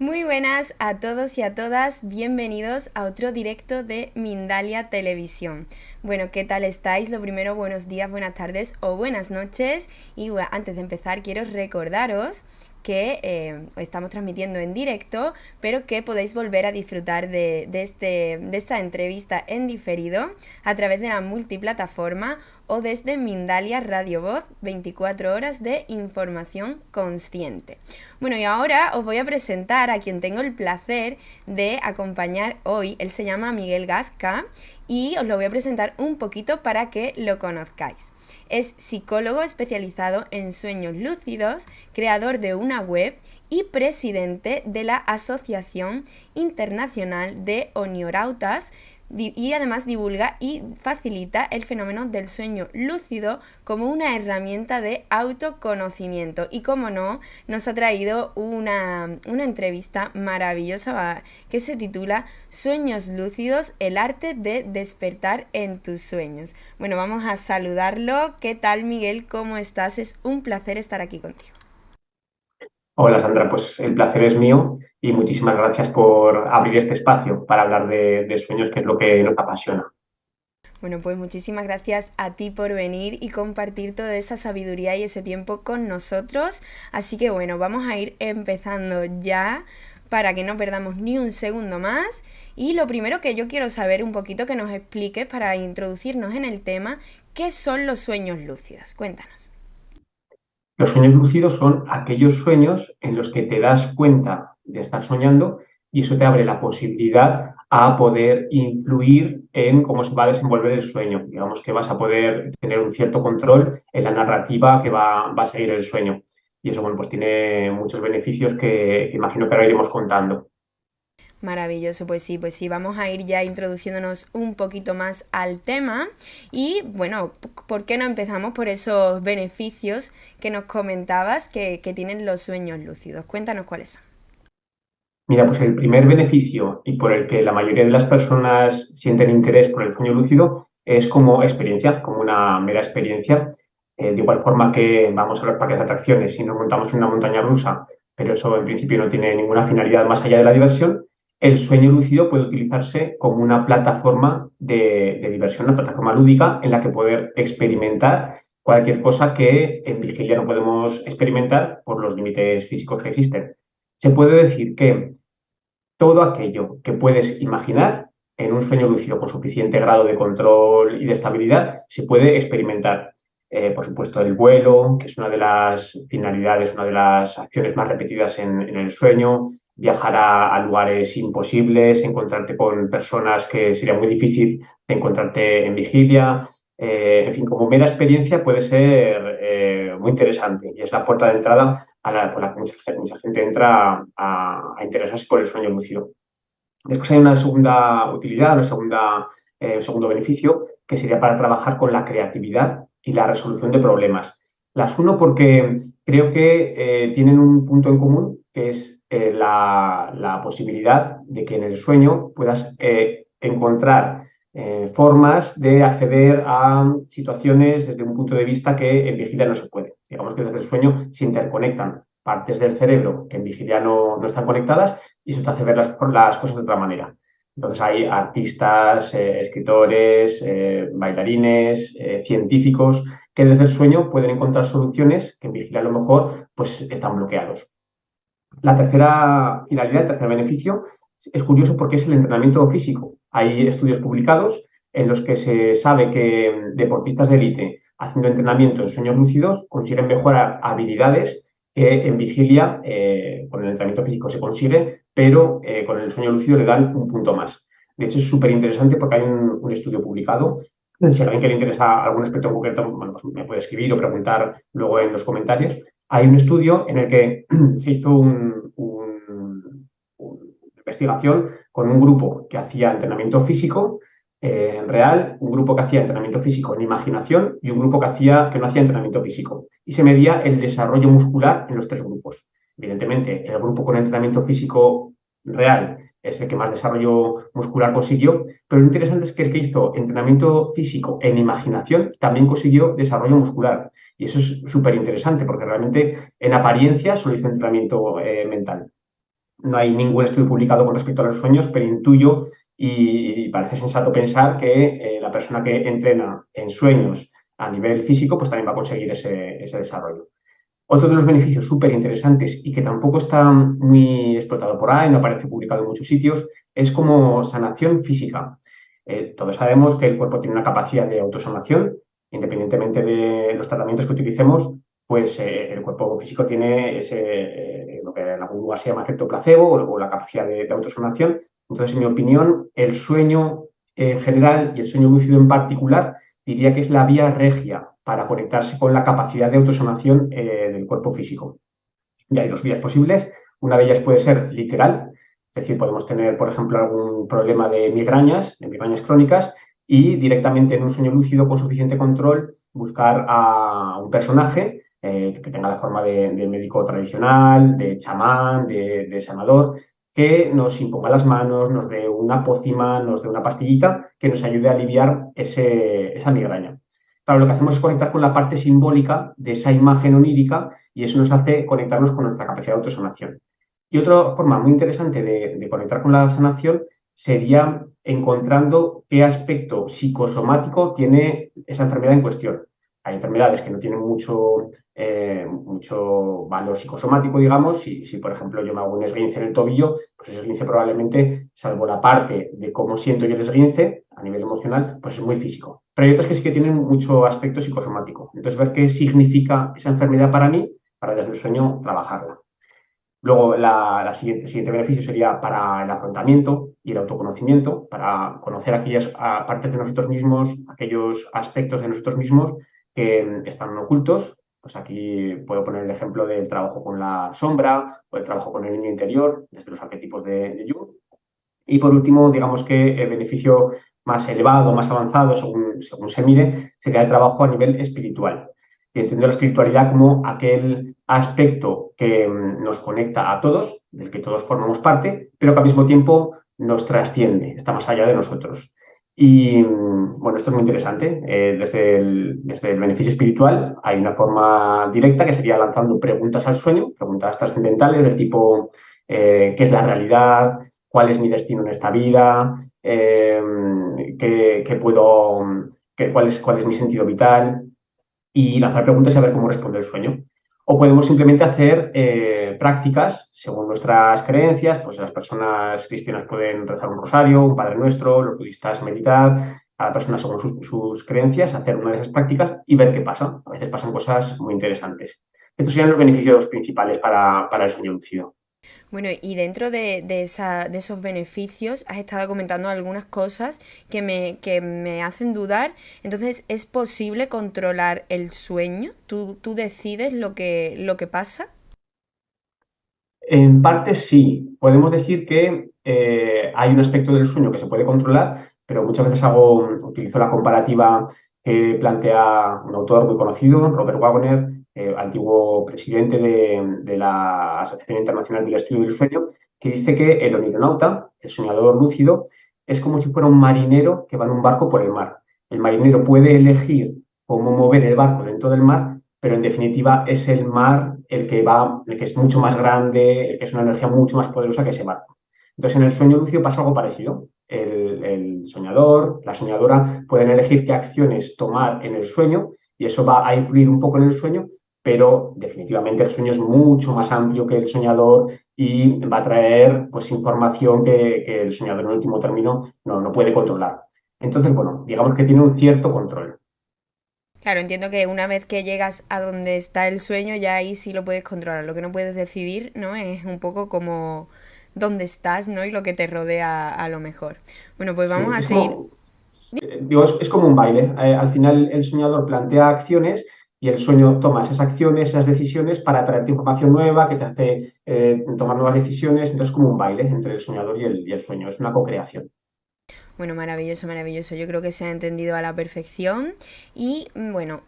Muy buenas a todos y a todas, bienvenidos a otro directo de Mindalia Televisión. Bueno, ¿qué tal estáis? Lo primero, buenos días, buenas tardes o buenas noches. Y bueno, antes de empezar, quiero recordaros que estamos transmitiendo en directo, pero que podéis volver a disfrutar de esta entrevista en diferido a través de la multiplataforma o desde Mindalia Radio Voz, 24 horas de información consciente. Bueno, y ahora os voy a presentar a quien tengo el placer de acompañar hoy. Él se llama Miguel Gasca y os lo voy a presentar un poquito para que lo conozcáis. Es psicólogo especializado en sueños lúcidos, creador de una web y presidente de la Asociación Internacional de Onirautas, y además divulga y facilita el fenómeno del sueño lúcido como una herramienta de autoconocimiento. Y como no, nos ha traído una entrevista maravillosa que se titula Sueños lúcidos, el arte de despertar en tus sueños. Bueno, vamos a saludarlo. ¿Qué tal, Miguel? ¿Cómo estás? Es un placer estar aquí contigo. Hola Sandra, pues el placer es mío y muchísimas gracias por abrir este espacio para hablar de sueños, que es lo que nos apasiona. Bueno, pues muchísimas gracias a ti por venir y compartir toda esa sabiduría y ese tiempo con nosotros. Así que bueno, vamos a ir empezando ya para que no perdamos ni un segundo más. Y lo primero que yo quiero saber un poquito que nos expliques para introducirnos en el tema, ¿qué son los sueños lúcidos? Cuéntanos. Los sueños lúcidos son aquellos sueños en los que te das cuenta de estar soñando y eso te abre la posibilidad a poder influir en cómo se va a desenvolver el sueño. Digamos que vas a poder tener un cierto control en la narrativa que va a seguir el sueño. Y eso, bueno, pues tiene muchos beneficios que imagino que ahora iremos contando. Maravilloso, pues sí, vamos a ir ya introduciéndonos un poquito más al tema y bueno, ¿por qué no empezamos por esos beneficios que nos comentabas que tienen los sueños lúcidos? Cuéntanos cuáles son. Mira, pues el primer beneficio y por el que la mayoría de las personas sienten interés por el sueño lúcido es como experiencia, como una mera experiencia. De igual forma que vamos a los parques de atracciones y nos montamos en una montaña rusa, pero eso en principio no tiene ninguna finalidad más allá de la diversión, el sueño lúcido puede utilizarse como una plataforma de diversión, una plataforma lúdica en la que poder experimentar cualquier cosa que en vigilia no podemos experimentar por los límites físicos que existen. Se puede decir que todo aquello que puedes imaginar en un sueño lúcido con suficiente grado de control y de estabilidad se puede experimentar. Por supuesto, el vuelo, que es una de las finalidades, una de las acciones más repetidas en el sueño, viajar a lugares imposibles, encontrarte con personas que sería muy difícil encontrarte en vigilia. En fin, como mera experiencia puede ser muy interesante y es la puerta de entrada por la que mucha gente entra a interesarse por el sueño lúcido. Después hay una segunda utilidad, un segundo beneficio, que sería para trabajar con la creatividad y la resolución de problemas. Las uno porque creo que tienen un punto en común, que es la posibilidad de que en el sueño puedas encontrar formas de acceder a situaciones desde un punto de vista que en vigilia no se puede. Digamos que desde el sueño se interconectan partes del cerebro que en vigilia no están conectadas y eso te hace ver las cosas de otra manera. Entonces hay artistas, escritores, bailarines, científicos que desde el sueño pueden encontrar soluciones que en vigilia a lo mejor pues están bloqueados. La tercera finalidad, el tercer beneficio, es curioso porque es el entrenamiento físico. Hay estudios publicados en los que se sabe que deportistas de élite haciendo entrenamiento en sueños lúcidos consiguen mejorar habilidades que en vigilia con el entrenamiento físico se consigue, pero con el sueño lúcido le dan un punto más. De hecho, es súper interesante porque hay un estudio publicado. Si a alguien que le interesa algún aspecto en concreto, bueno, pues me puede escribir o preguntar luego en los comentarios. Hay un estudio en el que se hizo una investigación con un grupo que hacía entrenamiento físico en real, un grupo que hacía entrenamiento físico en imaginación y un grupo que no hacía entrenamiento físico. Y se medía el desarrollo muscular en los tres grupos. Evidentemente, el grupo con entrenamiento físico real es el que más desarrollo muscular consiguió, pero lo interesante es que el que hizo entrenamiento físico en imaginación también consiguió desarrollo muscular. Y eso es súper interesante porque realmente en apariencia solo hizo entrenamiento mental. no hay ningún estudio publicado con respecto a los sueños, pero intuyo y parece sensato pensar que la persona que entrena en sueños a nivel físico, pues también va a conseguir ese desarrollo. Otro de los beneficios súper interesantes y que tampoco está muy explotado por ahí, no aparece publicado en muchos sitios, es como sanación física. Todos sabemos que el cuerpo tiene una capacidad de autosanación, independientemente de los tratamientos que utilicemos, pues el cuerpo físico tiene lo que en la burbuja se llama efecto placebo o la capacidad de autosanación. Entonces, en mi opinión, el sueño en general y el sueño lúcido en particular diría que es la vía regia para conectarse con la capacidad de autosanación del cuerpo físico. Y hay dos vías posibles. Una de ellas puede ser literal, es decir, podemos tener, por ejemplo, algún problema de migrañas crónicas, y directamente en un sueño lúcido con suficiente control buscar a un personaje que tenga la forma de médico tradicional, de chamán, de sanador, que nos imponga las manos, nos dé una pócima, nos dé una pastillita que nos ayude a aliviar esa migraña. Claro, lo que hacemos es conectar con la parte simbólica de esa imagen onírica y eso nos hace conectarnos con nuestra capacidad de autosanación. Y otra forma muy interesante de conectar con la sanación sería encontrando qué aspecto psicosomático tiene esa enfermedad en cuestión. Hay enfermedades que no tienen mucho valor psicosomático, digamos. Si, por ejemplo, yo me hago un esguince en el tobillo, pues ese esguince probablemente, salvo la parte de cómo siento yo el esguince a nivel emocional, pues es muy físico. Pero hay otras que sí que tienen mucho aspecto psicosomático. Entonces, ver qué significa esa enfermedad para mí, para desde el sueño trabajarla. Luego, el siguiente beneficio sería para el afrontamiento y el autoconocimiento, para conocer aquellas partes de nosotros mismos, aquellos aspectos de nosotros mismos que están ocultos. Pues aquí puedo poner el ejemplo del trabajo con la sombra o el trabajo con el niño interior, desde los arquetipos de Jung. Y por último, digamos que el beneficio más elevado, más avanzado, según se mire, sería el trabajo a nivel espiritual. Y entiendo la espiritualidad como aquel aspecto que nos conecta a todos, del que todos formamos parte, pero que al mismo tiempo nos trasciende, está más allá de nosotros. Y bueno, esto es muy interesante. Desde el beneficio espiritual hay una forma directa que sería lanzando preguntas al sueño, preguntas trascendentales del tipo ¿qué es la realidad? ¿Cuál es mi destino en esta vida? ¿Cuál es mi sentido vital? Y lanzar preguntas y a ver cómo responde el sueño. O podemos simplemente hacer prácticas según nuestras creencias. Pues las personas cristianas pueden rezar un rosario, un Padre Nuestro, los budistas meditar, cada persona según sus creencias, hacer una de esas prácticas y ver qué pasa. A veces pasan cosas muy interesantes. Estos serían los beneficios principales para el sueño lúcido. Bueno, y dentro de esos beneficios has estado comentando algunas cosas que me hacen dudar. Entonces, ¿es posible controlar el sueño? ¿Tú decides lo que pasa? En parte sí. Podemos decir que hay un aspecto del sueño que se puede controlar, pero muchas veces utilizo la comparativa que plantea un autor muy conocido, Robert Wagner, antiguo presidente de la Asociación Internacional del Estudio del Sueño, que dice que el onironauta, el soñador lúcido, es como si fuera un marinero que va en un barco por el mar. El marinero puede elegir cómo mover el barco dentro del mar, pero en definitiva es el mar el que es mucho más grande, el que es una energía mucho más poderosa que ese barco. Entonces, en el sueño lúcido pasa algo parecido. El soñador, la soñadora pueden elegir qué acciones tomar en el sueño y eso va a influir un poco en el sueño, pero definitivamente el sueño es mucho más amplio que el soñador y va a traer pues, información que el soñador en último término no puede controlar. Entonces, bueno, digamos que tiene un cierto control. Claro, entiendo que una vez que llegas a donde está el sueño, ya ahí sí lo puedes controlar. Lo que no puedes decidir, ¿no? Es un poco como dónde estás, ¿no? Y lo que te rodea a lo mejor. Bueno, pues Sí, vamos a es seguir. como, es como un baile. Al final el soñador plantea acciones y el sueño toma esas acciones, esas decisiones para traerte información nueva que te hace tomar nuevas decisiones. Entonces es como un baile entre el soñador y el sueño. Es una co-creación. Bueno, maravilloso, maravilloso. Yo creo que se ha entendido a la perfección. Y bueno,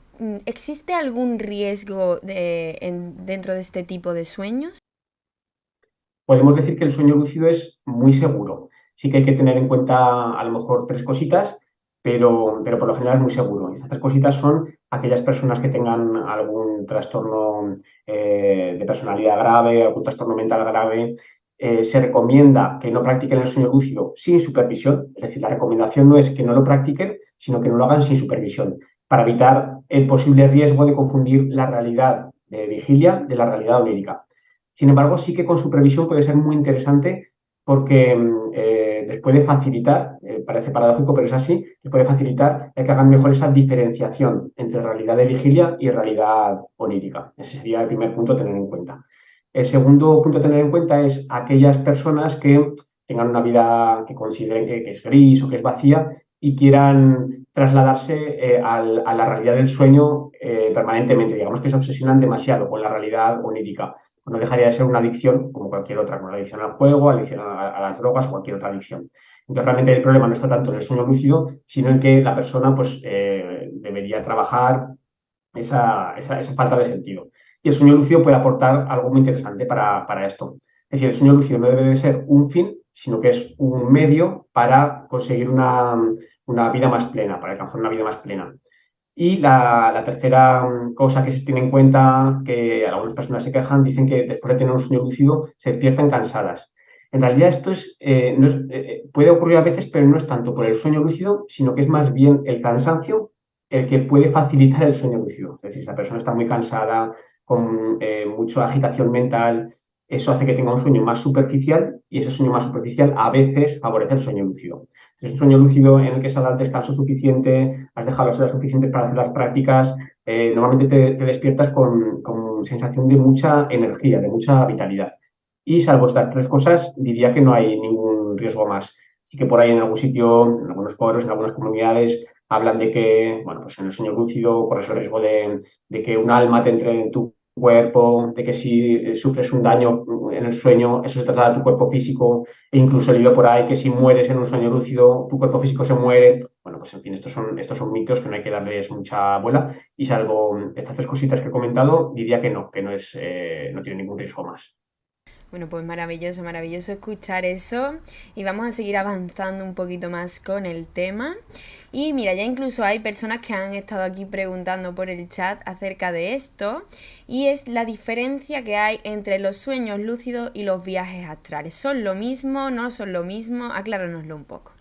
¿existe algún riesgo dentro de este tipo de sueños? Podemos decir que el sueño lúcido es muy seguro. Sí que hay que tener en cuenta a lo mejor tres cositas, pero por lo general es muy seguro. Y estas tres cositas son aquellas personas que tengan algún trastorno de personalidad grave, algún trastorno mental grave, se recomienda que no practiquen el sueño lúcido sin supervisión, es decir, la recomendación no es que no lo practiquen, sino que no lo hagan sin supervisión, para evitar el posible riesgo de confundir la realidad de vigilia de la realidad onírica. Sin embargo, sí que con supervisión puede ser muy interesante porque les puede facilitar, parece paradójico, pero es así, les puede facilitar el que hagan mejor esa diferenciación entre realidad de vigilia y realidad onírica. Ese sería el primer punto a tener en cuenta. El segundo punto a tener en cuenta es aquellas personas que tengan una vida que consideren que es gris o que es vacía y quieran trasladarse a la realidad del sueño permanentemente. Digamos que se obsesionan demasiado con la realidad onírica. No dejaría de ser una adicción como cualquier otra, como la adicción al juego, adicción a las drogas o cualquier otra adicción. Entonces, realmente el problema no está tanto en el sueño lúcido, sino en que la persona pues, debería trabajar esa falta de sentido. Y el sueño lúcido puede aportar algo muy interesante para esto. Es decir, el sueño lúcido no debe de ser un fin, sino que es un medio para conseguir una vida más plena, para alcanzar una vida más plena. Y la tercera cosa que se tiene en cuenta, que algunas personas se quejan, dicen que después de tener un sueño lúcido se despiertan cansadas. En realidad esto puede ocurrir a veces, pero no es tanto por el sueño lúcido, sino que es más bien el cansancio el que puede facilitar el sueño lúcido. Es decir, si la persona está muy cansada, con mucha agitación mental, eso hace que tenga un sueño más superficial y ese sueño más superficial a veces favorece el sueño lúcido. Es un sueño lúcido en el que se ha dado el descanso suficiente, has dejado las horas suficientes para hacer las prácticas, normalmente te despiertas con sensación de mucha energía, de mucha vitalidad. Y salvo estas tres cosas, diría que no hay ningún riesgo más. Sí que por ahí en algún sitio, en algunos foros, en algunas comunidades, hablan de que, bueno, pues en el sueño lúcido corres el riesgo de que un alma te entre en tu cuerpo, de que si sufres un daño en el sueño, eso se traslada a tu cuerpo físico, e incluso he leído por ahí que si mueres en un sueño lúcido, tu cuerpo físico se muere. Bueno, pues en fin, estos son mitos que no hay que darles mucha bola, y salvo estas tres cositas que he comentado, diría que no tiene ningún riesgo más. Bueno, pues maravilloso, maravilloso escuchar eso y vamos a seguir avanzando un poquito más con el tema. Y mira, ya incluso hay personas que han estado aquí preguntando por el chat acerca de esto y es la diferencia que hay entre los sueños lúcidos y los viajes astrales. ¿Son lo mismo? ¿No son lo mismo? Acláranoslo un poco.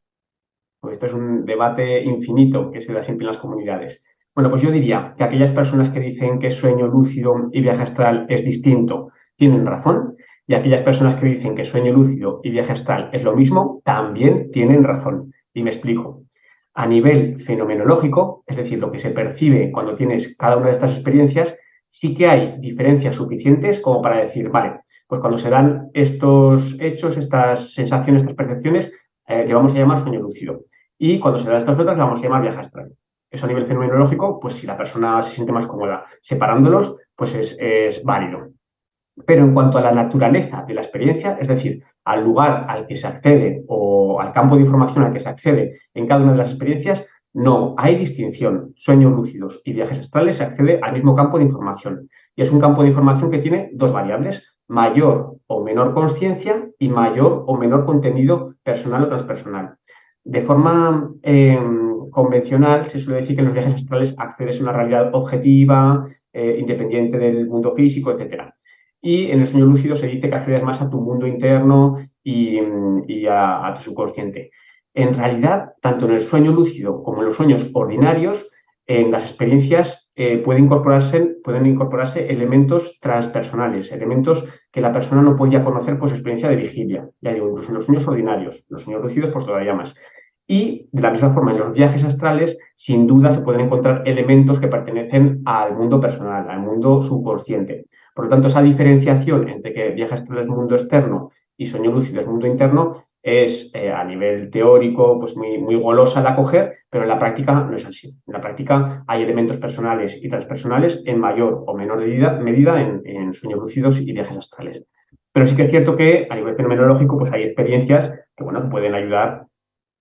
Pues esto es un debate infinito que se da siempre en las comunidades. Bueno, pues yo diría que aquellas personas que dicen que sueño lúcido y viaje astral es distinto tienen razón, y aquellas personas que dicen que sueño lúcido y viaje astral es lo mismo también tienen razón. Y me explico. A nivel fenomenológico, es decir, lo que se percibe cuando tienes cada una de estas experiencias, sí que hay diferencias suficientes como para decir, vale, pues cuando se dan estos hechos, estas sensaciones, estas percepciones, le vamos a llamar sueño lúcido. Y cuando se dan estas otras, le vamos a llamar viaje astral. Eso a nivel fenomenológico, pues si la persona se siente más cómoda separándolos, pues es válido. Pero en cuanto a la naturaleza de la experiencia, es decir, al lugar al que se accede o al campo de información al que se accede en cada una de las experiencias, no hay distinción. Sueños lúcidos y viajes astrales se accede al mismo campo de información. Y es un campo de información que tiene dos variables: mayor o menor consciencia y mayor o menor contenido personal o transpersonal. De forma convencional, se suele decir que en los viajes astrales accedes a una realidad objetiva, independiente del mundo físico, etcétera. Y en el sueño lúcido se dice que accedes más a tu mundo interno y a tu subconsciente. En realidad, tanto en el sueño lúcido como en los sueños ordinarios, en las experiencias pueden incorporarse elementos transpersonales, elementos que la persona no podía conocer por su experiencia de vigilia. Ya digo, incluso en los sueños ordinarios, los sueños lúcidos, pues todavía más. Y de la misma forma, en los viajes astrales, sin duda se pueden encontrar elementos que pertenecen al mundo personal, al mundo subconsciente. Por lo tanto, esa diferenciación entre que viaje astral es mundo externo y sueño lúcido es mundo interno es a nivel teórico pues muy golosa de acoger, pero en la práctica no es así. En la práctica hay elementos personales y transpersonales en mayor o menor medida en sueños lúcidos y viajes astrales. Pero sí que es cierto que a nivel fenomenológico pues hay experiencias que, bueno, que pueden ayudar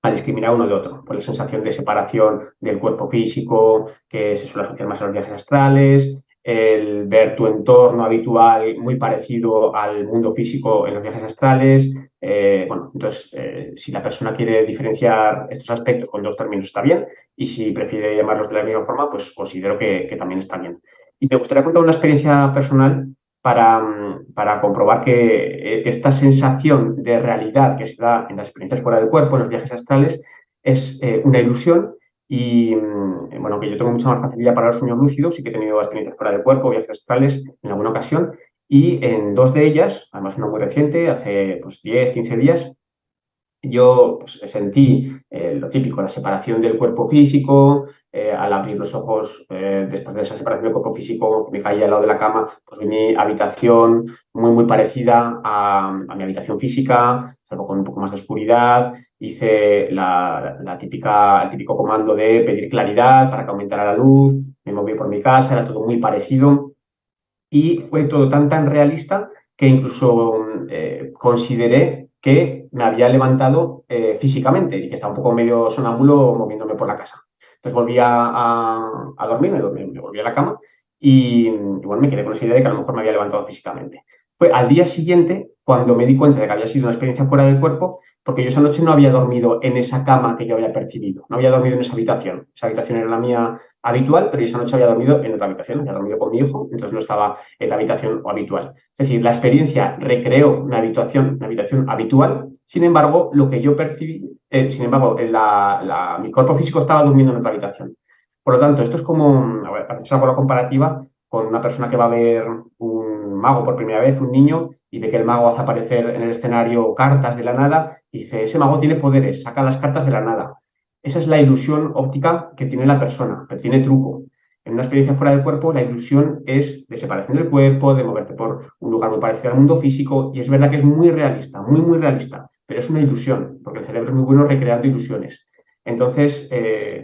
a discriminar uno de otro, por la sensación de separación del cuerpo físico que se suele asociar más a los viajes astrales, el ver tu entorno habitual muy parecido al mundo físico en los viajes astrales. Bueno, entonces, si la persona quiere diferenciar estos aspectos con dos términos está bien, y si prefiere llamarlos de la misma forma, pues considero que también está bien. Y me gustaría contar una experiencia personal para comprobar que esta sensación de realidad que se da en las experiencias fuera del cuerpo, en los viajes astrales, es una ilusión y, bueno, que yo tengo mucha más facilidad para los sueños lúcidos y que he tenido experiencias fuera del cuerpo, viajes astrales en alguna ocasión, y en dos de ellas, además una muy reciente, hace pues 10, 15 días, yo pues, sentí lo típico, la separación del cuerpo físico, al abrir los ojos después de esa separación del cuerpo físico, que me caía al lado de la cama, pues vi mi habitación muy parecida a mi habitación física, salvo con un poco más de oscuridad. Hice el típico comando de pedir claridad para que aumentara la luz, me moví por mi casa, era todo muy parecido y fue todo tan realista que incluso consideré que me había levantado físicamente y que estaba un poco medio sonámbulo moviéndome por la casa. Entonces volví a dormir, me volví a la cama y bueno, me quedé con esa idea de que a lo mejor me había levantado físicamente. Fue al día siguiente cuando me di cuenta de que había sido una experiencia fuera del cuerpo, porque yo esa noche no había dormido en esa cama que yo había percibido, no había dormido en esa habitación. Esa habitación era la mía habitual, pero yo esa noche había dormido en otra habitación, había dormido con mi hijo, entonces no estaba en la habitación habitual. Es decir, la experiencia recreó una habitación habitual, sin embargo, lo que yo percibí, sin embargo, mi cuerpo físico estaba durmiendo en otra habitación. Por lo tanto, esto es como, a ver, para hacer la comparativa con una persona que va a ver un mago por primera vez, un niño, y ve que el mago hace aparecer en el escenario cartas de la nada, y dice, ese mago tiene poderes, saca las cartas de la nada. Esa es la ilusión óptica que tiene la persona, pero tiene truco. En una experiencia fuera del cuerpo, la ilusión es de separación del cuerpo, de moverte por un lugar muy parecido al mundo físico, y es verdad que es muy realista, muy realista, pero es una ilusión, porque el cerebro es muy bueno recreando ilusiones. Entonces,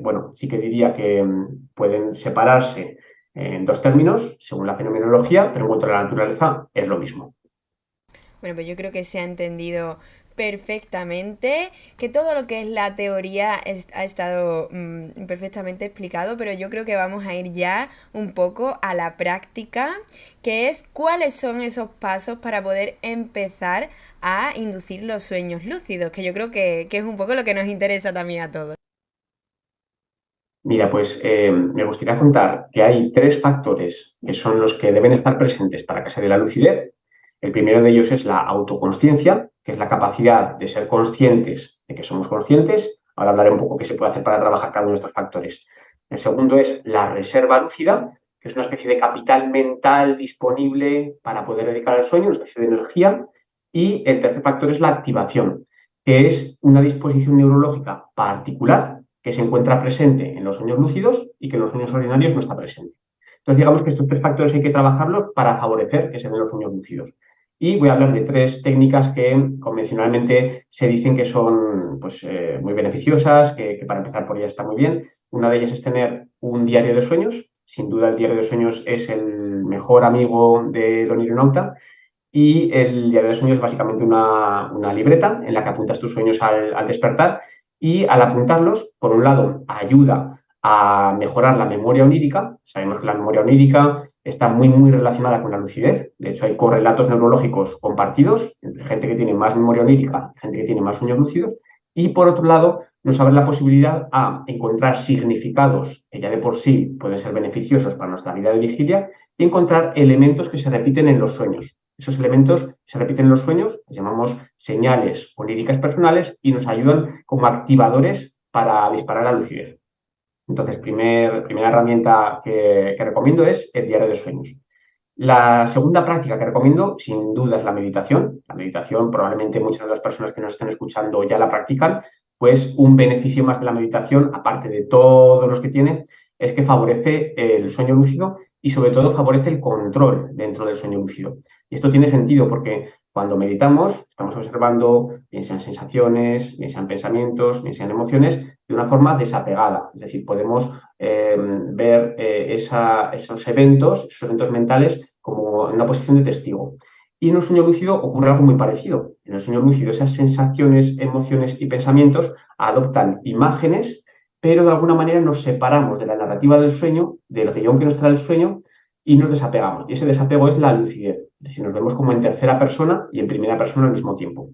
bueno, sí que diría que pueden separarse en dos términos, según la fenomenología, pero en cuanto a la naturaleza, es lo mismo. Bueno, pues yo creo que se ha entendido perfectamente, que todo lo que es la teoría ha estado perfectamente explicado, pero yo creo que vamos a ir ya un poco a la práctica, que es cuáles son esos pasos para poder empezar a inducir los sueños lúcidos, que yo creo que es un poco lo que nos interesa también a todos. Mira, pues me gustaría contar que hay tres factores que son los que deben estar presentes para que se dé la lucidez. El primero de ellos es la autoconsciencia, que es la capacidad de ser conscientes de que somos conscientes. Ahora hablaré un poco qué se puede hacer para trabajar cada uno de estos factores. El segundo es la reserva lúcida, que es una especie de capital mental disponible para poder dedicar al sueño, una especie de energía. Y el tercer factor es la activación, que es una disposición neurológica particular que se encuentra presente en los sueños lúcidos y que en los sueños ordinarios no está presente. Entonces, digamos que estos tres factores hay que trabajarlos para favorecer que se den los sueños lúcidos. Y voy a hablar de tres técnicas que convencionalmente se dicen que son pues, muy beneficiosas, que para empezar por ellas está muy bien. Una de ellas es tener un diario de sueños. Sin duda, el diario de sueños es el mejor amigo del onironauta. Y el diario de sueños es básicamente una libreta en la que apuntas tus sueños al despertar y al apuntarlos, por un lado, ayuda a mejorar la memoria onírica. Sabemos que la memoria onírica está muy relacionada con la lucidez. De hecho, hay correlatos neurológicos compartidos entre gente que tiene más memoria onírica y gente que tiene más sueños lúcidos. Y por otro lado, nos abre la posibilidad a encontrar significados que ya de por sí pueden ser beneficiosos para nuestra vida de vigilia y encontrar elementos que se repiten en los sueños. Esos elementos se repiten en los sueños, los llamamos señales oníricas personales y nos ayudan como activadores para disparar la lucidez. Entonces, primera herramienta que recomiendo es el diario de sueños. La segunda práctica que recomiendo, sin duda, es la meditación. La meditación, probablemente muchas de las personas que nos estén escuchando ya la practican, pues un beneficio más de la meditación, aparte de todos los que tiene, es que favorece el sueño lúcido y sobre todo favorece el control dentro del sueño lúcido. Y esto tiene sentido porque cuando meditamos estamos observando, bien sean sensaciones, bien sean pensamientos, bien sean emociones, de una forma desapegada. Es decir, podemos ver esos eventos mentales como en una posición de testigo. Y en un sueño lúcido ocurre algo muy parecido. En el sueño lúcido esas sensaciones, emociones y pensamientos adoptan imágenes, pero de alguna manera nos separamos de la narrativa del sueño, del guión que nos trae el sueño, y nos desapegamos. Y ese desapego es la lucidez. Es decir, nos vemos como en tercera persona y en primera persona al mismo tiempo.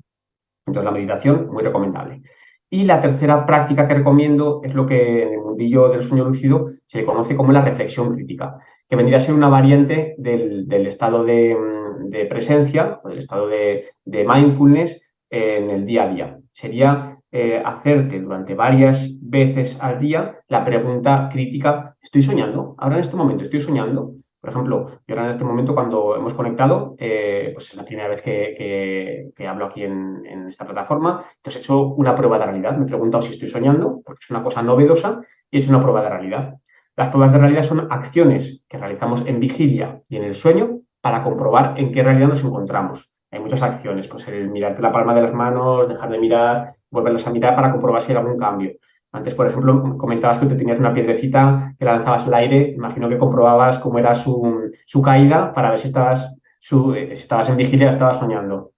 Entonces, la meditación, muy recomendable. Y la tercera práctica que recomiendo es lo que en el mundillo del sueño lúcido se le conoce como la reflexión crítica, que vendría a ser una variante del estado de presencia, del estado de mindfulness en el día a día. Sería hacerte durante varias veces al día la pregunta crítica, ¿estoy soñando? Ahora en este momento, ¿estoy soñando? Por ejemplo, yo ahora en este momento cuando hemos conectado, pues es la primera vez que hablo aquí en esta plataforma, entonces he hecho una prueba de realidad. Me he preguntado si estoy soñando, porque es una cosa novedosa, y he hecho una prueba de realidad. Las pruebas de realidad son acciones que realizamos en vigilia y en el sueño para comprobar en qué realidad nos encontramos. Hay muchas acciones, pues el mirarte la palma de las manos, dejar de mirar, volverlas a mirar para comprobar si hay algún cambio. Antes, por ejemplo, comentabas que te tenías una piedrecita que la lanzabas al aire. Imagino que comprobabas cómo era su caída para ver si estabas en vigilia o estabas soñando.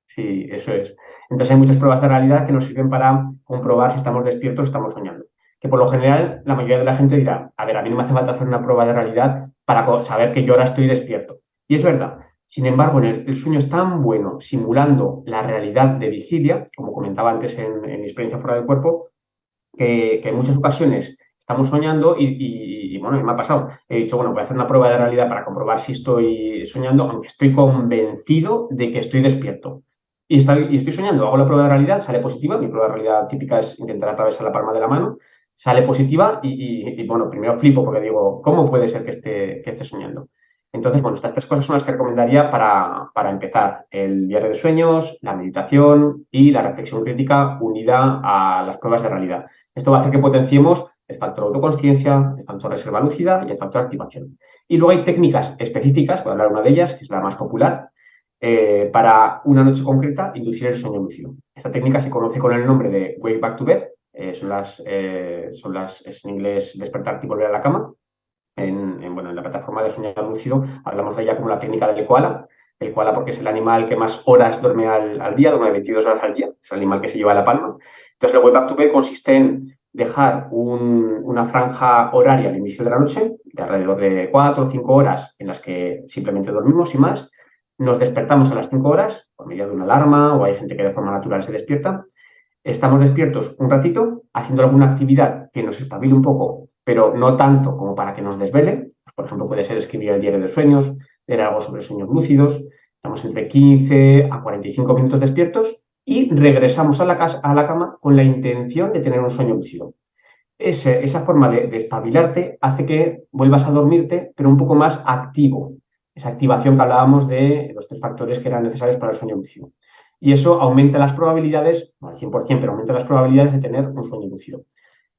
Sí, eso es. Entonces hay muchas pruebas de realidad que nos sirven para comprobar si estamos despiertos o estamos soñando. Que por lo general la mayoría de la gente dirá, a ver, a mí no me hace falta hacer una prueba de realidad para saber que yo ahora estoy despierto. Y es verdad. Sin embargo, el sueño es tan bueno simulando la realidad de vigilia, como comentaba antes en mi experiencia fuera del cuerpo, que en muchas ocasiones estamos soñando bueno, y me ha pasado. He dicho, bueno, voy a hacer una prueba de realidad para comprobar si estoy soñando, aunque estoy convencido de que estoy despierto. Y estoy soñando, hago la prueba de realidad, sale positiva. Mi prueba de realidad típica es intentar atravesar la palma de la mano, sale positiva bueno, primero flipo porque digo, ¿cómo puede ser que esté soñando? Entonces, bueno, estas tres cosas son las que recomendaría para empezar. El diario de sueños, la meditación y la reflexión crítica unida a las pruebas de realidad. Esto va a hacer que potenciemos el factor autoconsciencia, el factor reserva lúcida y el factor activación. Y luego hay técnicas específicas, voy a hablar de una de ellas, que es la más popular, para una noche concreta inducir el sueño lúcido. Esta técnica se conoce con el nombre de Wake Back to Bed, es en inglés despertar y volver a la cama. Bueno, en la plataforma de sueño lúcido hablamos de ella como la técnica del koala. El koala porque es el animal que más horas duerme al día, duerme 22 horas al día, es el animal que se lleva la palma. Entonces, el Wake Back to Bed consiste en dejar una franja horaria al inicio de la noche, de alrededor de 4 o 5 horas, en las que simplemente dormimos y más. Nos despertamos a las 5 horas por medio de una alarma, o hay gente que de forma natural se despierta. Estamos despiertos un ratito haciendo alguna actividad que nos espabile un poco, pero no tanto como para que nos desvele. Por ejemplo, puede ser escribir el diario de sueños, leer algo sobre sueños lúcidos. Estamos entre 15 a 45 minutos despiertos y regresamos a la cama con la intención de tener un sueño lúcido. Esa forma de espabilarte hace que vuelvas a dormirte, pero un poco más activo. Esa activación que hablábamos de los tres factores que eran necesarios para el sueño lúcido. Y eso aumenta las probabilidades, no al 100%, pero aumenta las probabilidades de tener un sueño lúcido.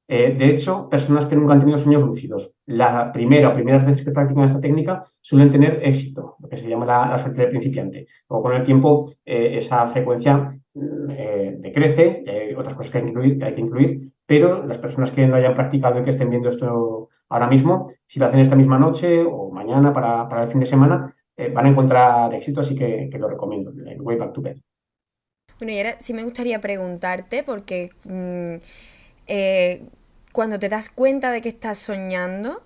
De hecho, personas que nunca han tenido sueños lúcidos, la primera o primeras veces que practican esta técnica suelen tener éxito, lo que se llama la suerte del principiante. Luego, con el tiempo, esa frecuencia decrece, otras cosas que hay que incluir, pero las personas que no hayan practicado y que estén viendo esto ahora mismo, si lo hacen esta misma noche o mañana para el fin de semana, van a encontrar éxito, así que lo recomiendo, el Way Back to Bed. Bueno, y ahora sí me gustaría preguntarte, porque eh, cuando te das cuenta de que estás soñando,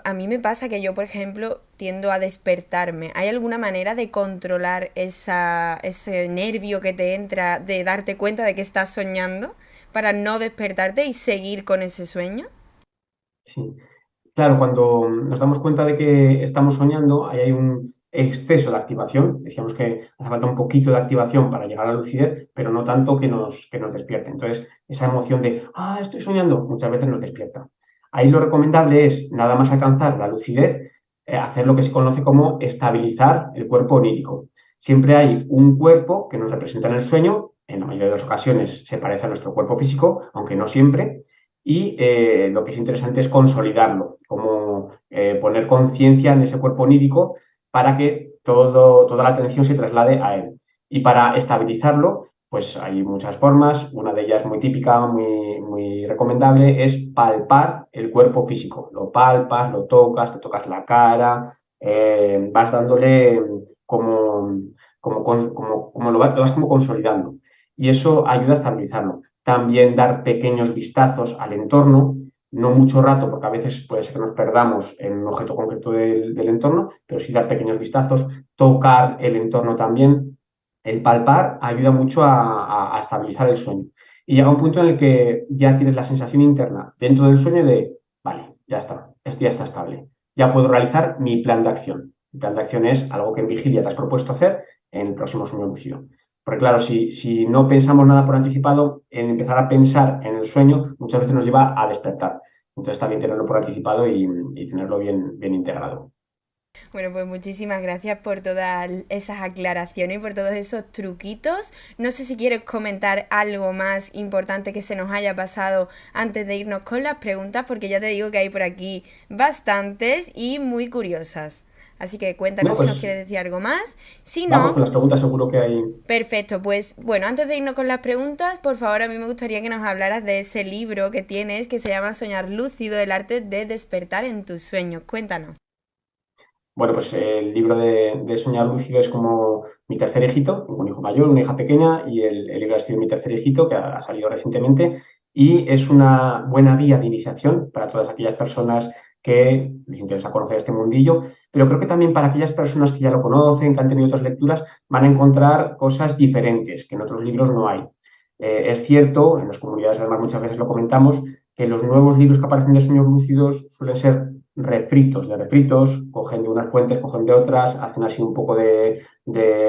a mí me pasa que yo, por ejemplo, tiendo a despertarme. ¿Hay alguna manera de controlar ese nervio que te entra de darte cuenta de que estás soñando para no despertarte y seguir con ese sueño? Sí. Claro, cuando nos damos cuenta de que estamos soñando, ahí hay un exceso de activación. Decíamos que hace falta un poquito de activación para llegar a la lucidez, pero no tanto que nos despierte. Entonces, esa emoción de, estoy soñando, muchas veces nos despierta. Ahí lo recomendable es, nada más alcanzar la lucidez, hacer lo que se conoce como estabilizar el cuerpo onírico. Siempre hay un cuerpo que nos representa en el sueño, en la mayoría de las ocasiones se parece a nuestro cuerpo físico, aunque no siempre, y lo que es interesante es consolidarlo, como poner conciencia en ese cuerpo onírico para que toda la atención se traslade a él. Y para estabilizarlo, pues hay muchas formas. Una de ellas muy típica, muy, muy recomendable, es palpar el cuerpo físico. Lo palpas, lo tocas, te tocas la cara, vas dándole como lo vas como consolidando. Y eso ayuda a estabilizarlo. También dar pequeños vistazos al entorno, no mucho rato, porque a veces puede ser que nos perdamos en un objeto concreto del entorno, pero sí dar pequeños vistazos, tocar el entorno también. El palpar ayuda mucho a estabilizar el sueño. Y llega un punto en el que ya tienes la sensación interna dentro del sueño de, vale, ya está, esto ya está estable, ya puedo realizar mi plan de acción. El plan de acción es algo que en vigilia te has propuesto hacer en el próximo sueño lúcido. Porque claro, si no pensamos nada por anticipado, en empezar a pensar en el sueño muchas veces nos lleva a despertar. Entonces está bien tenerlo por anticipado y tenerlo bien integrado. Bueno, pues muchísimas gracias por todas esas aclaraciones y por todos esos truquitos. No sé si quieres comentar algo más importante que se nos haya pasado antes de irnos con las preguntas, porque ya te digo que hay por aquí bastantes y muy curiosas. Así que Bueno, cuéntanos si nos pues quieres decir algo más. Si vamos no, con las preguntas, seguro que hay. perfecto. Pues bueno, antes de irnos con las preguntas, por favor, a mí me gustaría que nos hablaras de ese libro que tienes que se llama Soñar lúcido, el arte de despertar en tus sueños. Cuéntanos. Bueno, pues el libro de Soñar Lúcido es como mi tercer hijito, tengo un hijo mayor, una hija pequeña, y el libro ha sido mi tercer hijito, que ha salido recientemente, y es una buena vía de iniciación para todas aquellas personas que les interesa conocer este mundillo, pero creo que también para aquellas personas que ya lo conocen, que han tenido otras lecturas, van a encontrar cosas diferentes que en otros libros no hay. Es cierto, en las comunidades además muchas veces lo comentamos, que los nuevos libros que aparecen de sueños lúcidos suelen ser refritos de refritos, cogen de unas fuentes, cogen de otras, hacen así un poco de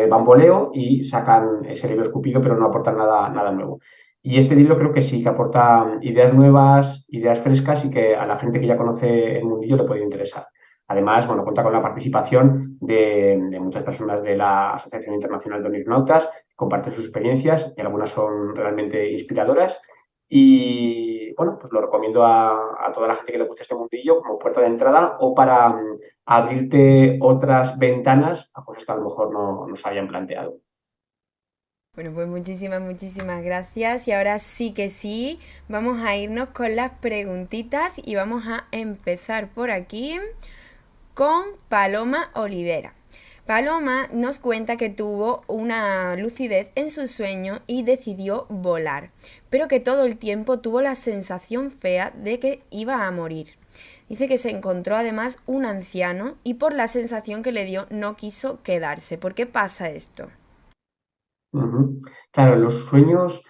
bamboleo y sacan ese libro escupido, pero no aportan nada nuevo. Y este libro creo que sí, que aporta ideas nuevas, ideas frescas y que a la gente que ya conoce el mundillo le puede interesar. Además, bueno, cuenta con la participación de muchas personas de la Asociación Internacional de Onirnautas, que comparten sus experiencias y algunas son realmente inspiradoras. Y bueno, pues lo recomiendo a toda la gente que le guste este mundillo como puerta de entrada o para abrirte otras ventanas a cosas que a lo mejor no se habían planteado. Bueno, pues muchísimas gracias. Y ahora sí que sí, vamos a irnos con las preguntitas y vamos a empezar por aquí con Paloma Olivera. Paloma nos cuenta que tuvo una lucidez en su sueño y decidió volar, pero que todo el tiempo tuvo la sensación fea de que iba a morir. Dice que se encontró además un anciano y por la sensación que le dio no quiso quedarse. ¿Por qué pasa esto? Ujú. Claro, los sueños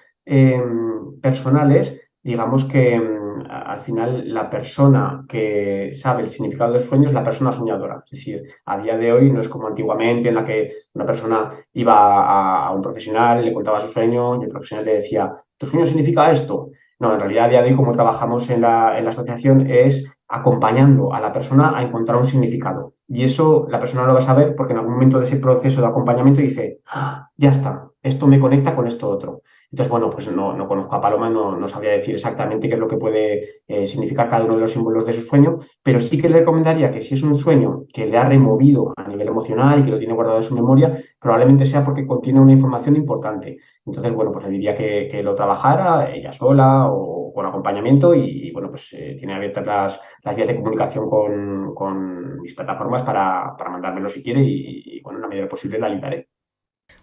personales, digamos que al final la persona que sabe el significado de los sueños es la persona soñadora. Es decir, a día de hoy no es como antiguamente en la que una persona iba a un profesional, le contaba su sueño y el profesional le decía, ¿tu sueño significa esto? No, en realidad a día de hoy como trabajamos en la asociación es acompañando a la persona a encontrar un significado. Y eso la persona lo va a saber porque en algún momento de ese proceso de acompañamiento dice, "Ah, ya está, esto me conecta con esto otro". Entonces, bueno, pues no conozco a Paloma, no sabría decir exactamente qué es lo que puede significar cada uno de los símbolos de su sueño, pero sí que le recomendaría que si es un sueño que le ha removido a nivel emocional y que lo tiene guardado en su memoria, probablemente sea porque contiene una información importante. Entonces, bueno, pues le diría que lo trabajara ella sola o con acompañamiento y bueno, pues tiene abiertas las vías de comunicación con mis plataformas para mandármelo si quiere y bueno, en la medida de lo posible la ayudaré.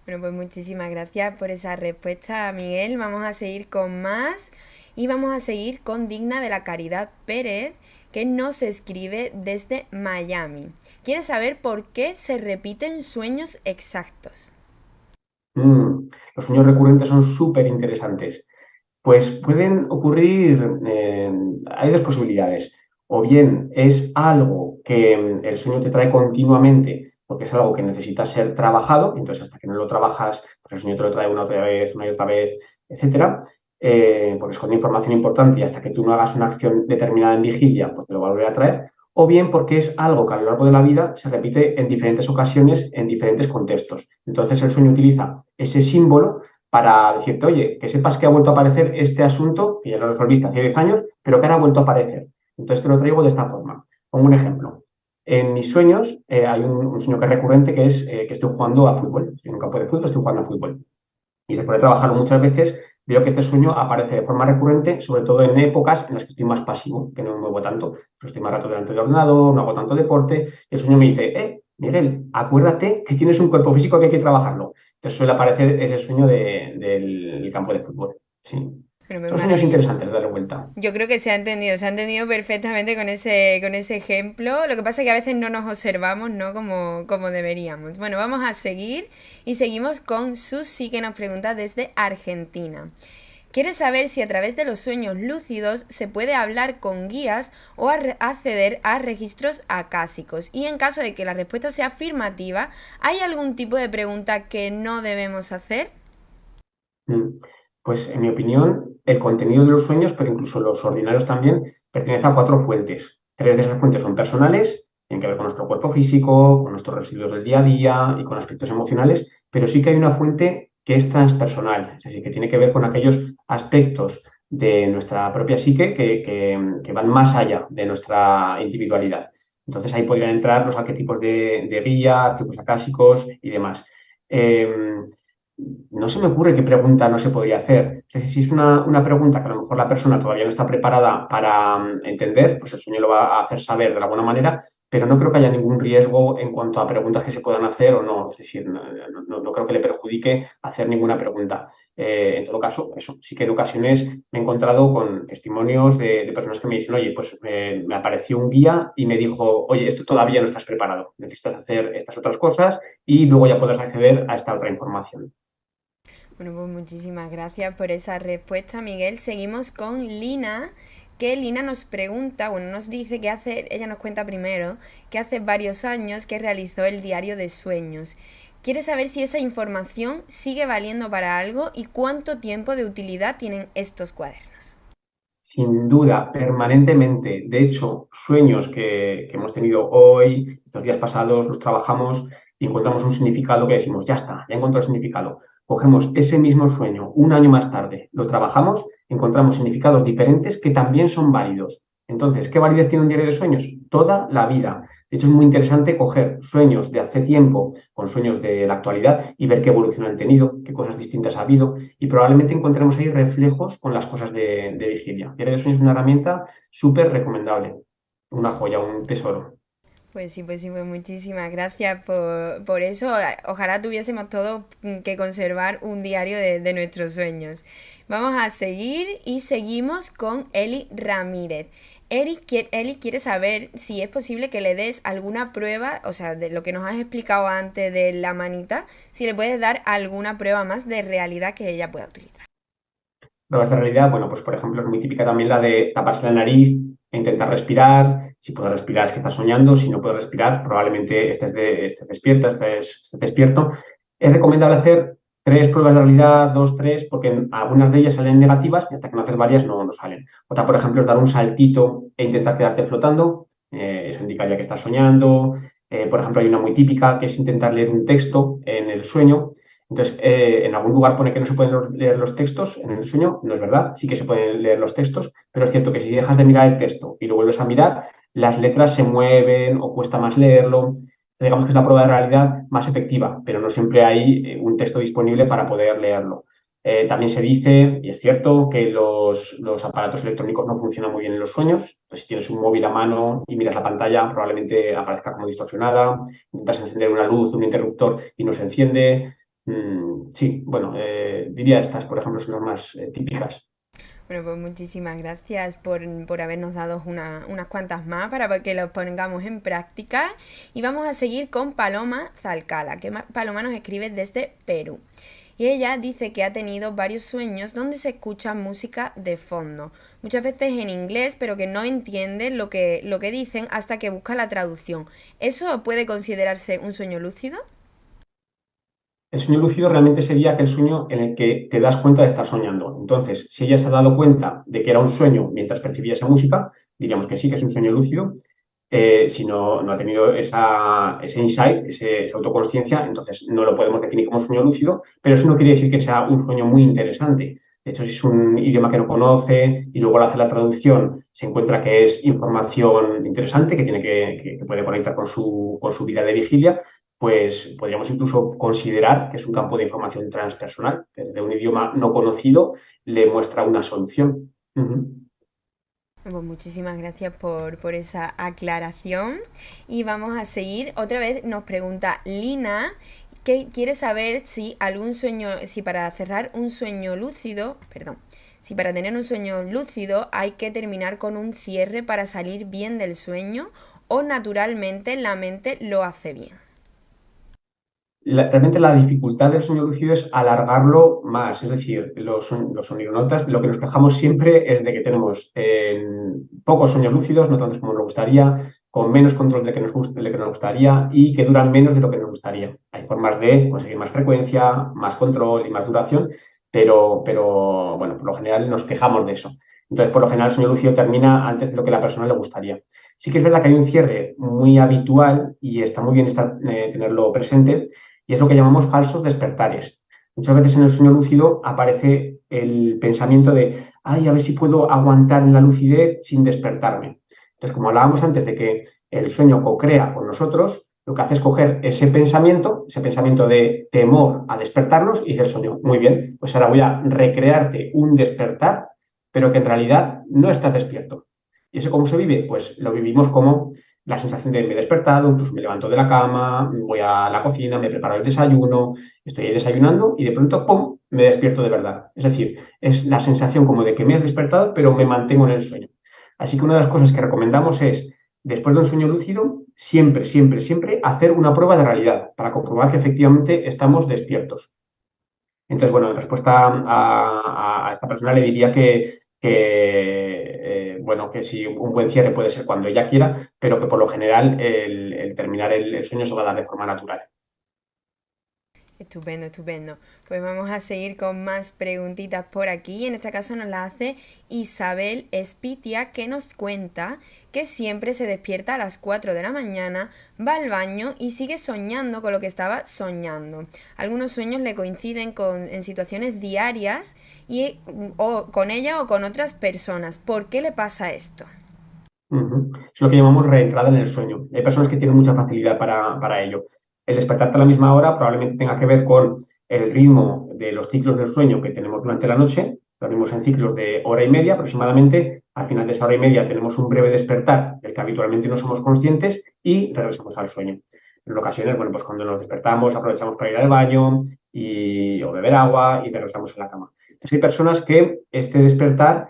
Bueno, pues muchísimas gracias por esa respuesta, Miguel. Vamos a seguir con más y vamos a seguir con Digna de la Caridad Pérez, que nos escribe desde Miami. Quiere saber por qué se repiten sueños exactos. Los sueños recurrentes son súper interesantes. Pues pueden ocurrir, hay dos posibilidades. O bien es algo que el sueño te trae continuamente, porque es algo que necesita ser trabajado, entonces hasta que no lo trabajas, pues el sueño te lo trae una y otra vez, etcétera, porque esconde información importante y hasta que tú no hagas una acción determinada en vigilia, pues te lo va a volver a traer. O bien porque es algo que a lo largo de la vida se repite en diferentes ocasiones, en diferentes contextos. Entonces el sueño utiliza ese símbolo para decirte, oye, que sepas que ha vuelto a aparecer este asunto, que ya lo resolviste hace 10 años, pero que ahora ha vuelto a aparecer. Entonces te lo traigo de esta forma. Pongo un ejemplo. En mis sueños hay un sueño que es recurrente que es que estoy jugando a fútbol. Estoy en un campo de fútbol, estoy jugando a fútbol. Y después de trabajarlo muchas veces, veo que este sueño aparece de forma recurrente, sobre todo en épocas en las que estoy más pasivo, que no me muevo tanto. Pero estoy más rato delante del ordenador, no hago tanto deporte. Y el sueño me dice, Miguel, acuérdate que tienes un cuerpo físico que hay que trabajarlo. Entonces suele aparecer ese sueño del campo de fútbol. Sí. Bueno, pues Son sueños maravilloso. interesantes, de darle vuelta. Yo creo que se ha entendido perfectamente con ese ejemplo. Lo que pasa es que a veces no nos observamos, ¿no? Como deberíamos. Bueno, vamos a seguir y seguimos con Susi que nos pregunta desde Argentina. Quiere saber si a través de los sueños lúcidos se puede hablar con guías o acceder a registros acásicos. Y en caso de que la respuesta sea afirmativa, ¿hay algún tipo de pregunta que no debemos hacer? Mm. Pues en mi opinión, el contenido de los sueños, pero incluso los ordinarios también, pertenece a cuatro fuentes. Tres de esas fuentes son personales, tienen que ver con nuestro cuerpo físico, con nuestros residuos del día a día y con aspectos emocionales, pero sí que hay una fuente que es transpersonal, es decir, que tiene que ver con aquellos aspectos de nuestra propia psique que van más allá de nuestra individualidad. Entonces ahí podrían entrar los arquetipos de guía, arquetipos acásicos y demás. Eh, no se me ocurre qué pregunta no se podría hacer. Es decir, si es una pregunta que a lo mejor la persona todavía no está preparada para entender, pues el sueño lo va a hacer saber de la buena manera, pero no creo que haya ningún riesgo en cuanto a preguntas que se puedan hacer o no. Es decir, no creo que le perjudique hacer ninguna pregunta. En todo caso, eso, sí que en ocasiones me he encontrado con testimonios de personas que me dicen, oye, pues me apareció un guía y me dijo, oye, esto todavía no estás preparado, necesitas hacer estas otras cosas y luego ya podrás acceder a esta otra información. Bueno, pues muchísimas gracias por esa respuesta, Miguel. Seguimos con Lina, que Lina nos pregunta, bueno, nos dice que ella nos cuenta primero, que hace varios años que realizó el diario de sueños. Quiere saber si esa información sigue valiendo para algo y cuánto tiempo de utilidad tienen estos cuadernos. Sin duda, permanentemente. De hecho, sueños que hemos tenido hoy, estos días pasados, los trabajamos y encontramos un significado que decimos, ya está, ya encontrado el significado. Cogemos ese mismo sueño un año más tarde, lo trabajamos, encontramos significados diferentes que también son válidos. Entonces, ¿qué validez tiene un diario de sueños? Toda la vida. De hecho, es muy interesante coger sueños de hace tiempo con sueños de la actualidad y ver qué evolución han tenido, qué cosas distintas ha habido y probablemente encontremos ahí reflejos con las cosas de vigilia. Diario de sueños es una herramienta súper recomendable, una joya, un tesoro. Pues sí, pues muchísimas gracias por eso. Ojalá tuviésemos todos que conservar un diario de nuestros sueños. Vamos a seguir y seguimos con Eli Ramírez. Eli quiere saber si es posible que le des alguna prueba, o sea, de lo que nos has explicado antes de la manita, si le puedes dar alguna prueba más de realidad que ella pueda utilizar. Pruebas de realidad, bueno, pues por ejemplo es muy típica también la de taparse la nariz e intentar respirar. Si puedes respirar es que estás soñando, si no puedes respirar probablemente estés despierta, estés despierto. Es recomendable hacer tres pruebas de realidad, dos, tres, porque algunas de ellas salen negativas y hasta que no haces varias no salen. Otra, por ejemplo, es dar un saltito e intentar quedarte flotando. Eso indicaría que estás soñando. Por ejemplo, hay una muy típica que es intentar leer un texto en el sueño. Entonces, en algún lugar pone que no se pueden leer los textos en el sueño, no es verdad, sí que se pueden leer los textos, pero es cierto que si dejas de mirar el texto y lo vuelves a mirar, las letras se mueven o cuesta más leerlo. Digamos que es la prueba de realidad más efectiva, pero no siempre hay un texto disponible para poder leerlo. También se dice, y es cierto, que los aparatos electrónicos no funcionan muy bien en los sueños. Entonces, si tienes un móvil a mano y miras la pantalla, probablemente aparezca como distorsionada. Intentas encender una luz, un interruptor y no se enciende. Sí, bueno, diría estas, por ejemplo, son las más típicas. Bueno, pues muchísimas gracias por habernos dado unas cuantas más para que los pongamos en práctica. Y vamos a seguir con Paloma Zalcala, que Paloma nos escribe desde Perú. Y ella dice que ha tenido varios sueños donde se escucha música de fondo, muchas veces en inglés, pero que no entiende lo que dicen hasta que busca la traducción. ¿Eso puede considerarse un sueño lúcido? El sueño lúcido realmente sería aquel sueño en el que te das cuenta de estar soñando. Entonces, si ella se ha dado cuenta de que era un sueño mientras percibía esa música, diríamos que sí, que es un sueño lúcido. Si no ha tenido ese insight, esa autoconsciencia, entonces no lo podemos definir como sueño lúcido, pero eso no quiere decir que sea un sueño muy interesante. De hecho, si es un idioma que no conoce y luego al hacer la traducción se encuentra que es información interesante que tiene que puede conectar con su vida de vigilia, pues podríamos incluso considerar que es un campo de información transpersonal, que desde un idioma no conocido le muestra una solución. Uh-huh. Pues muchísimas gracias por esa aclaración. Y vamos a seguir. Otra vez nos pregunta Lina, que quiere saber si algún sueño, si para cerrar un sueño lúcido, perdón, si para tener un sueño lúcido hay que terminar con un cierre para salir bien del sueño o naturalmente la mente lo hace bien. realmente la dificultad del sueño lúcido es alargarlo más. Es decir, los sonidonautas, lo que nos quejamos siempre es de que tenemos pocos sueños lúcidos, no tantos como nos gustaría, con menos control de lo que nos gustaría y que duran menos de lo que nos gustaría. Hay formas de conseguir más frecuencia, más control y más duración, pero bueno, por lo general nos quejamos de eso. Entonces, por lo general, el sueño lúcido termina antes de lo que a la persona le gustaría. Sí que es verdad que hay un cierre muy habitual y está muy bien tenerlo presente, y es lo que llamamos falsos despertares. Muchas veces en el sueño lúcido aparece el pensamiento de, ay, a ver si puedo aguantar en la lucidez sin despertarme. Entonces, como hablábamos antes de que el sueño co-crea con nosotros, lo que hace es coger ese pensamiento de temor a despertarnos, y dice el sueño, muy bien, pues ahora voy a recrearte un despertar, pero que en realidad no estás despierto. ¿Y eso cómo se vive? Pues lo vivimos como la sensación de me he despertado, incluso me levanto de la cama, voy a la cocina, me preparo el desayuno, estoy ahí desayunando y de pronto, ¡pum!, me despierto de verdad. Es decir, es la sensación como de que me has despertado, pero me mantengo en el sueño. Así que una de las cosas que recomendamos es, después de un sueño lúcido, siempre, siempre, siempre hacer una prueba de realidad para comprobar que efectivamente estamos despiertos. Entonces, bueno, en respuesta a esta persona le diría bueno, que sí, un buen cierre puede ser cuando ella quiera, pero que por lo general el terminar el sueño se va a dar de forma natural. Estupendo, estupendo. Pues vamos a seguir con más preguntitas por aquí. En este caso nos la hace Isabel Espitia, que nos cuenta que siempre se despierta a las 4 de la mañana, va al baño y sigue soñando con lo que estaba soñando. Algunos sueños le coinciden en situaciones diarias o con ella o con otras personas. ¿Por qué le pasa esto? Es lo que llamamos reentrada en el sueño. Hay personas que tienen mucha facilidad para ello. El despertarte a la misma hora probablemente tenga que ver con el ritmo de los ciclos del sueño que tenemos durante la noche. Lo vemos en ciclos de hora y media aproximadamente. Al final de esa hora y media tenemos un breve despertar del que habitualmente no somos conscientes y regresamos al sueño. En ocasiones, bueno, pues cuando nos despertamos aprovechamos para ir al baño o beber agua y regresamos a la cama. Entonces hay personas que este despertar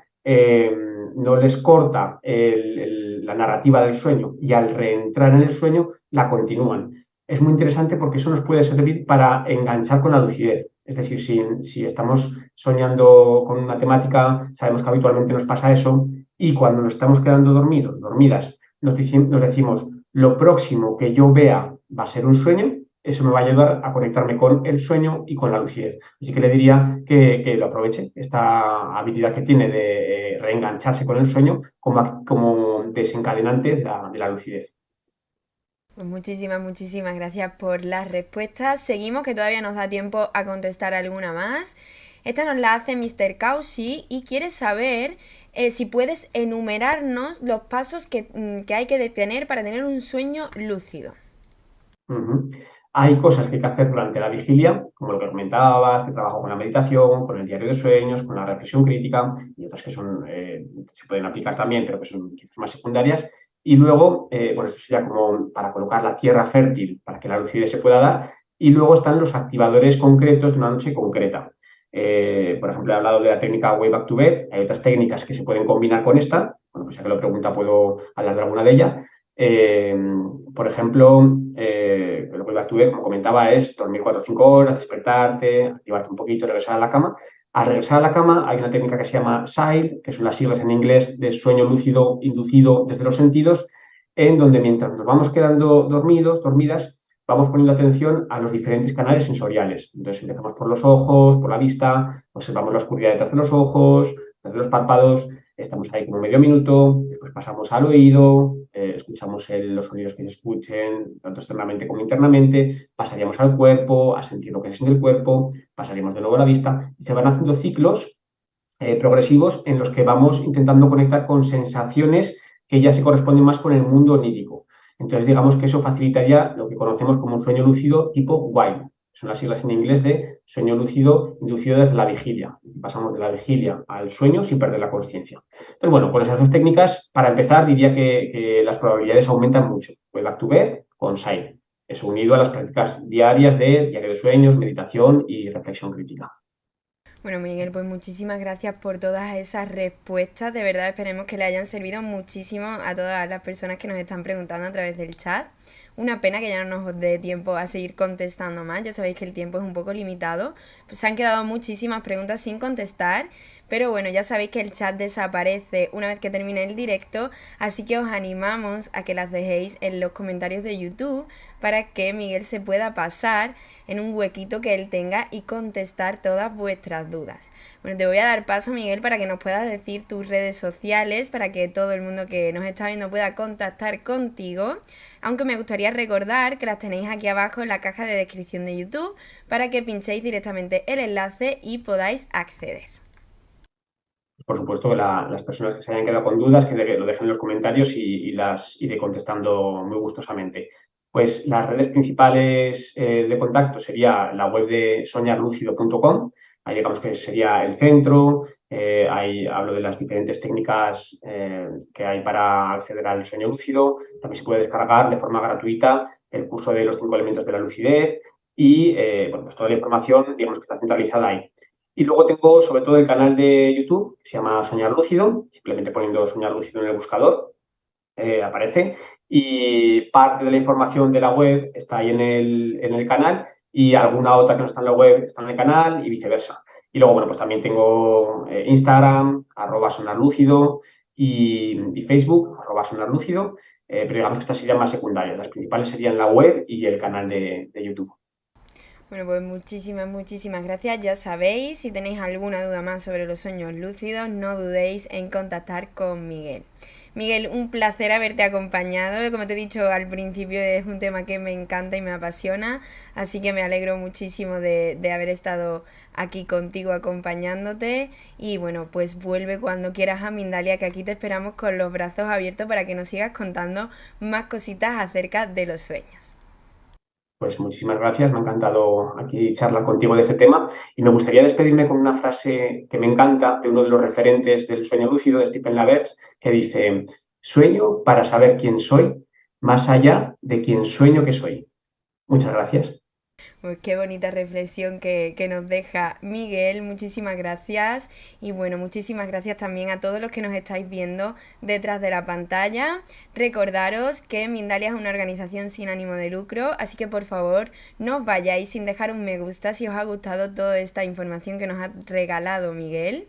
no les corta la narrativa del sueño y al reentrar en el sueño la continúan. Es muy interesante porque eso nos puede servir para enganchar con la lucidez. Es decir, si estamos soñando con una temática, sabemos que habitualmente nos pasa eso, y cuando nos estamos quedando dormidos, dormidas, nos decimos, lo próximo que yo vea va a ser un sueño, eso me va a ayudar a conectarme con el sueño y con la lucidez. Así que le diría que lo aproveche, esta habilidad que tiene de reengancharse con el sueño como desencadenante de la lucidez. Pues muchísimas, muchísimas gracias por las respuestas. Seguimos, que todavía nos da tiempo a contestar alguna más. Esta nos la hace Mr. Kaushi y quiere saber si puedes enumerarnos los pasos que hay que tener para tener un sueño lúcido. Ujú. Hay cosas que hay que hacer durante la vigilia, como lo que comentabas, este trabajo con la meditación, con el diario de sueños, con la reflexión crítica, y otras que se pueden aplicar también, pero que son quizás más secundarias. Y luego, bueno, esto sería como para colocar la tierra fértil para que la lucidez se pueda dar. Y luego están los activadores concretos de una noche concreta. Por ejemplo, he hablado de la técnica Way Back to Bed. Hay otras técnicas que se pueden combinar con esta. Bueno, pues ya que lo pregunta, puedo hablar de alguna de ellas. Eh, por ejemplo, lo que actúe, como comentaba, es dormir 4 o 5 horas, despertarte, activarte un poquito y regresar a la cama. Al regresar a la cama hay una técnica que se llama SILE, que son las siglas en inglés de sueño lúcido inducido desde los sentidos, en donde mientras nos vamos quedando dormidos, dormidas, vamos poniendo atención a los diferentes canales sensoriales. Entonces empezamos por los ojos, por la vista, observamos la oscuridad detrás de los ojos, detrás de los párpados, estamos ahí como medio minuto, después pasamos al oído, escuchamos los sonidos que se escuchen, tanto externamente como internamente, pasaríamos al cuerpo, a sentir lo que se siente el cuerpo, pasaríamos de nuevo a la vista, y se van haciendo ciclos progresivos en los que vamos intentando conectar con sensaciones que ya se corresponden más con el mundo onírico. Entonces, digamos que eso facilitaría lo que conocemos como un sueño lúcido tipo WIME. Son las siglas en inglés de sueño lúcido inducido desde la vigilia. Pasamos de la vigilia al sueño sin perder la conciencia. Entonces, bueno, con esas dos técnicas, para empezar, diría que las probabilidades aumentan mucho. Wake Back to Bed con SILE. Eso unido a las prácticas diarias de diario de sueños, meditación y reflexión crítica. Bueno, Miguel, pues muchísimas gracias por todas esas respuestas. De verdad esperemos que le hayan servido muchísimo a todas las personas que nos están preguntando a través del chat. Una pena que ya no nos dé tiempo a seguir contestando más, ya sabéis que el tiempo es un poco limitado. Pues se han quedado muchísimas preguntas sin contestar, pero bueno, ya sabéis que el chat desaparece una vez que termine el directo, así que os animamos a que las dejéis en los comentarios de YouTube para que Miguel se pueda pasar en un huequito que él tenga y contestar todas vuestras dudas. Bueno, te voy a dar paso, Miguel, para que nos puedas decir tus redes sociales, para que todo el mundo que nos está viendo pueda contactar contigo, aunque me gustaría recordar que las tenéis aquí abajo en la caja de descripción de YouTube para que pinchéis directamente el enlace y podáis acceder. Por supuesto, las personas que se hayan quedado con dudas, que lo dejen en los comentarios y las iré contestando muy gustosamente. Pues las redes principales de contacto sería la web de soñarlucido.com. Ahí digamos que sería el centro. Ahí hablo de las diferentes técnicas que hay para acceder al sueño lúcido. También se puede descargar de forma gratuita el curso de los 5 elementos de la lucidez y bueno, pues toda la información, digamos que está centralizada ahí. Y luego tengo sobre todo el canal de YouTube, que se llama Soñar Lúcido, simplemente poniendo Soñar Lúcido en el buscador, aparece. Y parte de la información de la web está ahí en el canal y alguna otra que no está en la web está en el canal y viceversa. Y luego, bueno, pues también tengo Instagram, @sonarlúcido y Facebook, @sonarlúcido, pero digamos que estas serían más secundarias. Las principales serían la web y el canal de YouTube. Bueno, pues muchísimas gracias. Ya sabéis, si tenéis alguna duda más sobre los sueños lúcidos, no dudéis en contactar con Miguel. Miguel, un placer haberte acompañado. Como te he dicho al principio, es un tema que me encanta y me apasiona, así que me alegro muchísimo de haber estado aquí contigo acompañándote. Y bueno, pues vuelve cuando quieras a Mindalia, que aquí te esperamos con los brazos abiertos para que nos sigas contando más cositas acerca de los sueños. Pues muchísimas gracias, me ha encantado aquí charlar contigo de este tema y me gustaría despedirme con una frase que me encanta de uno de los referentes del sueño lúcido, de Stephen LaBerge, que dice: sueño para saber quién soy, más allá de quién sueño que soy. Muchas gracias. Pues qué bonita reflexión que nos deja Miguel, muchísimas gracias. Y bueno, muchísimas gracias también a todos los que nos estáis viendo detrás de la pantalla. Recordaros que Mindalia es una organización sin ánimo de lucro, así que por favor no os vayáis sin dejar un me gusta si os ha gustado toda esta información que nos ha regalado Miguel.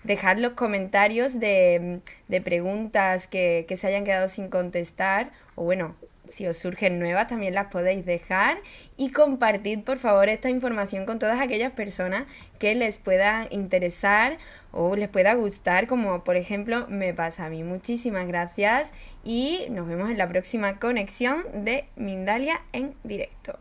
Dejad los comentarios de preguntas que se hayan quedado sin contestar, o bueno, si os surgen nuevas también las podéis dejar, y compartid por favor esta información con todas aquellas personas que les pueda interesar o les pueda gustar, como por ejemplo me pasa a mí. Muchísimas gracias y nos vemos en la próxima conexión de Mindalia en directo.